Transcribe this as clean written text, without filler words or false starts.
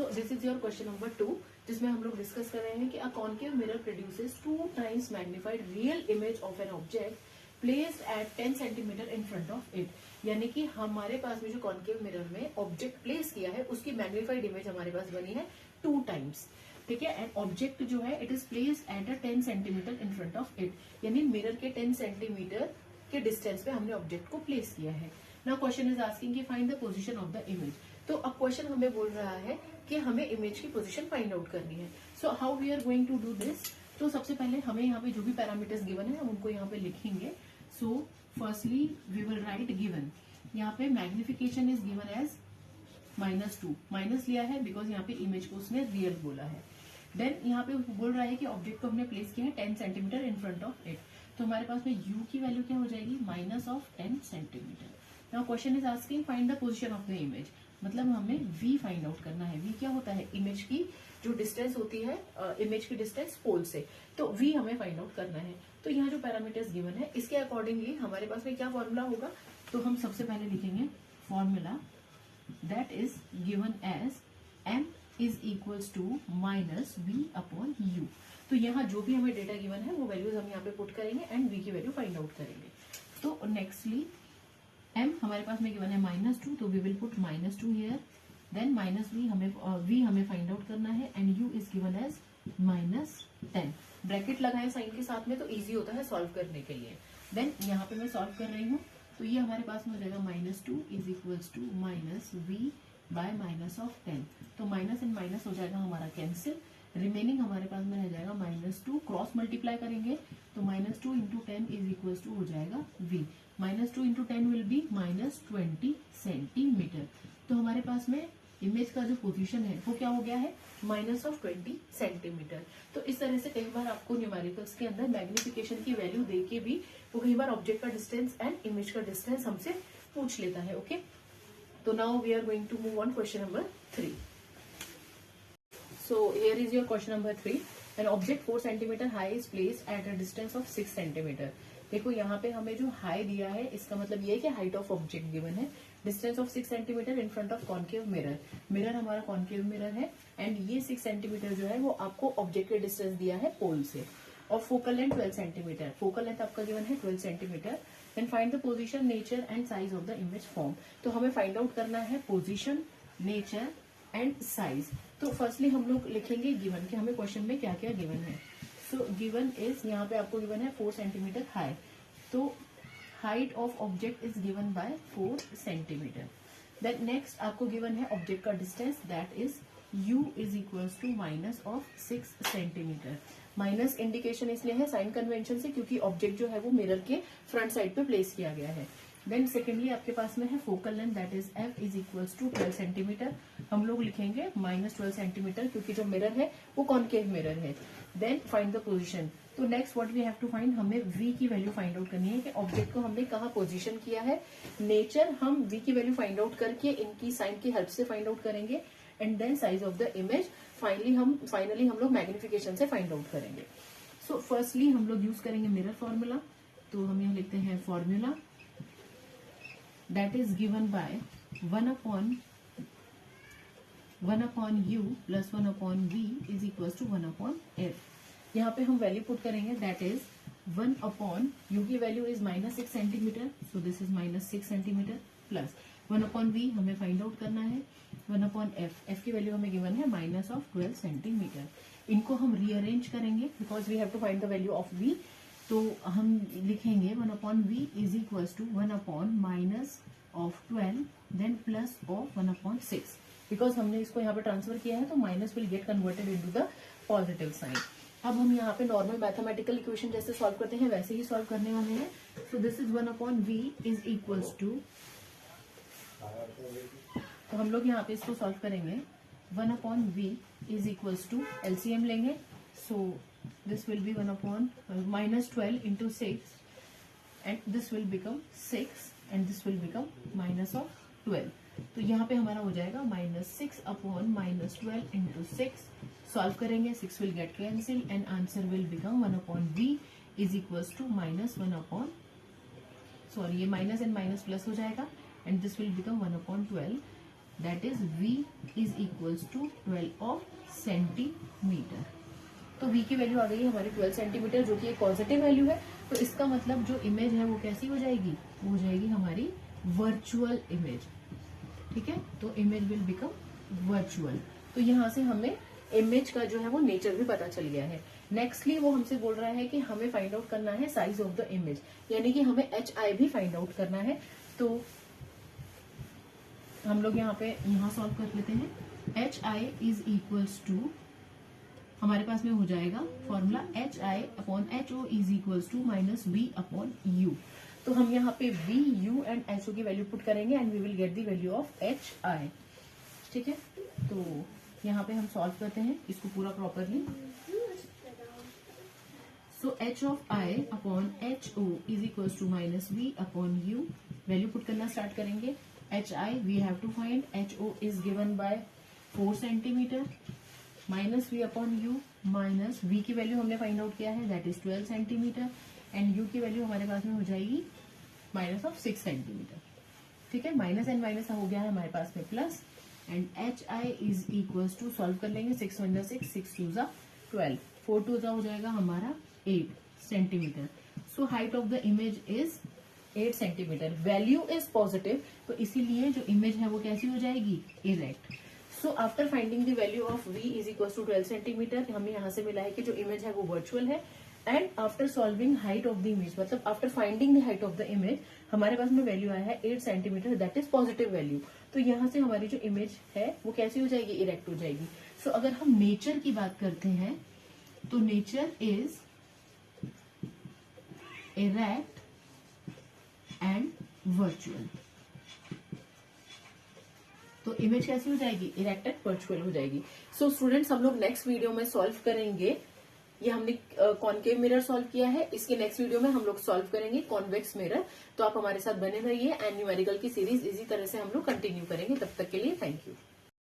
So this is your question number 2, जिसमें हम लोग डिस्कस कर रहे हैं कि a concave mirror produces 2 times magnified real image of an object placed at 10 centimetre in front of it. यानी कि हमारे पास में जो कॉन्केव मिरर में ऑब्जेक्ट प्लेस किया है उसकी मैग्निफाइड इमेज हमारे पास बनी है 2 times। ठीक है, एंड ऑब्जेक्ट जो है it is placed at a 10 centimetre in front of it, यानी मिरर के 10 सेंटीमीटर के डिस्टेंस पे हमने ऑब्जेक्ट को प्लेस किया है। नाउ क्वेश्चन इज आस्किंग कि find the position of the image. तो अब क्वेश्चन हमें बोल रहा है कि हमें इमेज की पोजीशन फाइंड आउट करनी है। So how we are going to do this. तो सबसे पहले हमें यहाँ पे जो भी पैरामीटर्स गिवन है हम उनको यहाँ पे लिखेंगे। So firstly we will write given, यहाँ पे magnification is given as -2, minus लिया है बिकॉज यहाँ पे इमेज को उसने रियल बोला है। देन यहाँ पे बोल रहा है कि ऑब्जेक्ट को हमने प्लेस किया है 10 centimetre in front of it, तो हमारे पास में u की वैल्यू क्या हो जाएगी, -10 centimetre. Now question is asking find the position of the image, मतलब हमें v फाइंड आउट करना है। v क्या होता है, इमेज की जो डिस्टेंस होती है, इमेज की डिस्टेंस पोल से, तो v हमें फाइंड आउट करना है। तो यहाँ जो पैरामीटर्स गिवन है इसके अकॉर्डिंगली हमारे पास में क्या फॉर्मूला होगा, तो हम सबसे पहले लिखेंगे formula that is given as m is equals to -v/u। तो यहाँ जो भी हमें डेटा गिवन है वो वैल्यूज हम यहाँ पे पुट करेंगे एंड v की वैल्यू फाइंड आउट करेंगे। तो नेक्स्टली m हमारे पास में गिवन है -2, तो we will put -2 here, then v हमें फाइंड आउट करना है and u is given as -10। Bracket लगाए साइन के साथ में तो इजी होता है सॉल्व करने के लिए। देन यहाँ पे मैं सॉल्व कर रही हूँ, तो ये हमारे पास में हो जाएगा -2 इज इक्वल्स टू -v/-10। तो माइनस एंड माइनस हो जाएगा हमारा कैंसिल, रिमेनिंग हमारे पास में रह जाएगा -2, क्रॉस मल्टीप्लाई करेंगे तो -2 इंटू 10 इज इक्वल्स टू हो जाएगा v। -2 into 10 will be -20 centimetre. तो हमारे पास में इमेज का जो पोजीशन है वो क्या हो गया है, -20 सेंटीमीटर। तो इस तरह से कई बार आपको न्यूमेरिकल्स के अंदर मैग्निफिकेशन की वैल्यू दे के भी वो कई बार ऑब्जेक्ट का डिस्टेंस एंड इमेज का डिस्टेंस हमसे पूछ लेता है। ओके, तो now we are going to move on question number 3। So here is your question number 3. An object 4 centimeter high is placed at a distance of 6 centimeter. देखो यहाँ पे हमें जो हाई दिया है इसका मतलब ये है कि हाइट ऑफ ऑब्जेक्ट गिवन है, distance of 6 centimetre in front of concave mirror. Mirror हमारा कॉन्केव मिरर है एंड ये 6 सेंटीमीटर जो है वो आपको ऑब्जेक्ट के डिस्टेंस दिया है पोल से, और focal length 12 centimetre. Focal length आपका गिवन है 12 centimetre. Then find the position, nature and size of the image form. तो हमें फाइंड आउट करना है पोजीशन, नेचर एंड साइज। तो फर्स्टली हम लोग लिखेंगे गिवन कि हमें क्वेश्चन में क्या क्या गिवन है। सो गिवन इज, यहाँ पे आपको गिवन है 4 सेंटीमीटर हाई, तो height of object is given by 4 centimetre. Then next आपको गिवन है ऑब्जेक्ट का distance that is u is equals to -6 centimetre. Minus indication इसलिए है साइन कन्वेंशन से क्योंकि ऑब्जेक्ट जो है वो मिरर के फ्रंट साइड पे प्लेस किया गया है। देन सेकेंडली आपके पास में है focal length that is f is equals to 12 centimetre. हम लोग लिखेंगे -12 सेंटीमीटर क्योंकि जो मिरर है वो कॉन्केव मिरर है। Then find the position. तो next what we have to find, हमें v की वैल्यू फाइंड आउट करनी है कि ऑब्जेक्ट को हमने कहाँ पोजीशन किया है। नेचर हम v की वैल्यू फाइंड आउट करके इनकी साइन की हेल्प से फाइंड आउट करेंगे and then size of the image finally हम लोग मैग्निफिकेशन से फाइंड आउट करेंगे। सो फर्स्टली हम लोग यूज करेंगे मिरर फॉर्मूला। तो हम यहाँ लिखते हैं formula that is given by 1/u plus 1/v is equals to 1/f। यहाँ पे हम वैल्यू पुट करेंगे दैट इज 1/u की value is -6 centimetre, so this is -6 centimetre plus 1/v हमें फाइंड आउट करना है 1/f। f की वैल्यू हमें गिवन है -12 सेंटीमीटर। इनको हम रीअरेंज करेंगे because we have to find the value of v। तो हम लिखेंगे 1/v is equals to 1/-12 then plus of 1/6। Because हमने इसको यहाँ पे ट्रांसफर किया है तो minus will get converted into the positive sign. अब हम यहाँ पे नॉर्मल मैथमेटिकल इक्वेशन जैसे सॉल्व करते हैं वैसे ही सॉल्व करने वाले हैं। So this is 1/v is equals to, तो हम लोग यहाँ पे इसको सॉल्व करेंगे 1/v is equals to LCM लेंगे। सो this will be 1/-12 into 6 and this will become 6 and this will become -12। तो यहाँ पे हमारा हो जाएगा -6/-12 into 6। सॉल्व करेंगे 6 will get cancelled and answer will become 1/v is equals to ये माइनस एंड माइनस प्लस हो जाएगा and this will become 1/12 that is v is equals to 12 centimetre. तो v की वैल्यू आ गई है हमारी 12 सेंटीमीटर, जो कि एक पॉजिटिव वैल्यू है। तो इसका मतलब जो इमेज है वो कैसी हो जाएगी, वो हो जाएगी हमारी वर्चुअल इमेज। ठीक है, तो इमेज विल बिकम वर्चुअल। तो यहाँ से हमें इमेज का जो है वो नेचर भी पता चल गया है। नेक्स्टली वो हमसे बोल रहा है कि हमें फाइंड आउट करना है साइज ऑफ द इमेज, यानी कि हमें HI भी फाइंड आउट करना है। तो हम लोग यहाँ सॉल्व कर लेते हैं। HI इज इक्वल्स टू, हमारे पास में हो जाएगा formula HI upon HO is equals to minus V upon U। तो हम यहाँ पे V, U एंड HO की वैल्यू पुट करेंगे and we will get the value of HI। ठीक है, तो यहाँ पे हम सॉल्व करते हैं इसको पूरा properly. So H of I upon HO is equals to minus V upon U। Value put करना स्टार्ट करेंगे। HI we have to find, HO is given by 4 centimetre, minus V upon U, minus V की value हमने find out किया है that is 12 centimetre and U की value हमारे पास में हो जाएगी माइनस ऑफ 6 सेंटीमीटर। ठीक है, माइनस एंड माइनस हो गया है हमारे पास में plus, and HI is equals to, solve कर लेंगे, 6 1 जा 6, 6 2 जा 12, 4 2 जा हो जाएगा हमारा 8 centimetre. So height of the image is 8 centimetre. Value is positive, तो इसीलिए जो इमेज है वो कैसी हो जाएगी, erect. So after finding the value of V is equal to 12 centimetre, हमें यहाँ से मिला है कि जो इमेज है वो वर्चुअल है। And after solving height of the image, मतलब after finding the height of the image, हमारे पास में वैल्यू आया है 8 centimetre, that is positive value. तो यहाँ से हमारी जो इमेज है वो कैसी हो जाएगी, इरेक्ट हो जाएगी। सो अगर हम नेचर की बात करते हैं तो nature is erect and virtual. तो इमेज कैसी हो जाएगी, इरेक्ट एंड वर्चुअल हो जाएगी। सो स्टूडेंट्स, हम लोग नेक्स्ट वीडियो में सॉल्व करेंगे, ये हमने कॉनकेव मिरर सॉल्व किया है, इसके नेक्स्ट वीडियो में हम लोग सॉल्व करेंगे कॉन्वेक्स मिरर। तो आप हमारे साथ बने रहिए एंड न्यूमेरिकल की सीरीज इसी तरह से हम लोग कंटिन्यू करेंगे। तब तक के लिए थैंक यू।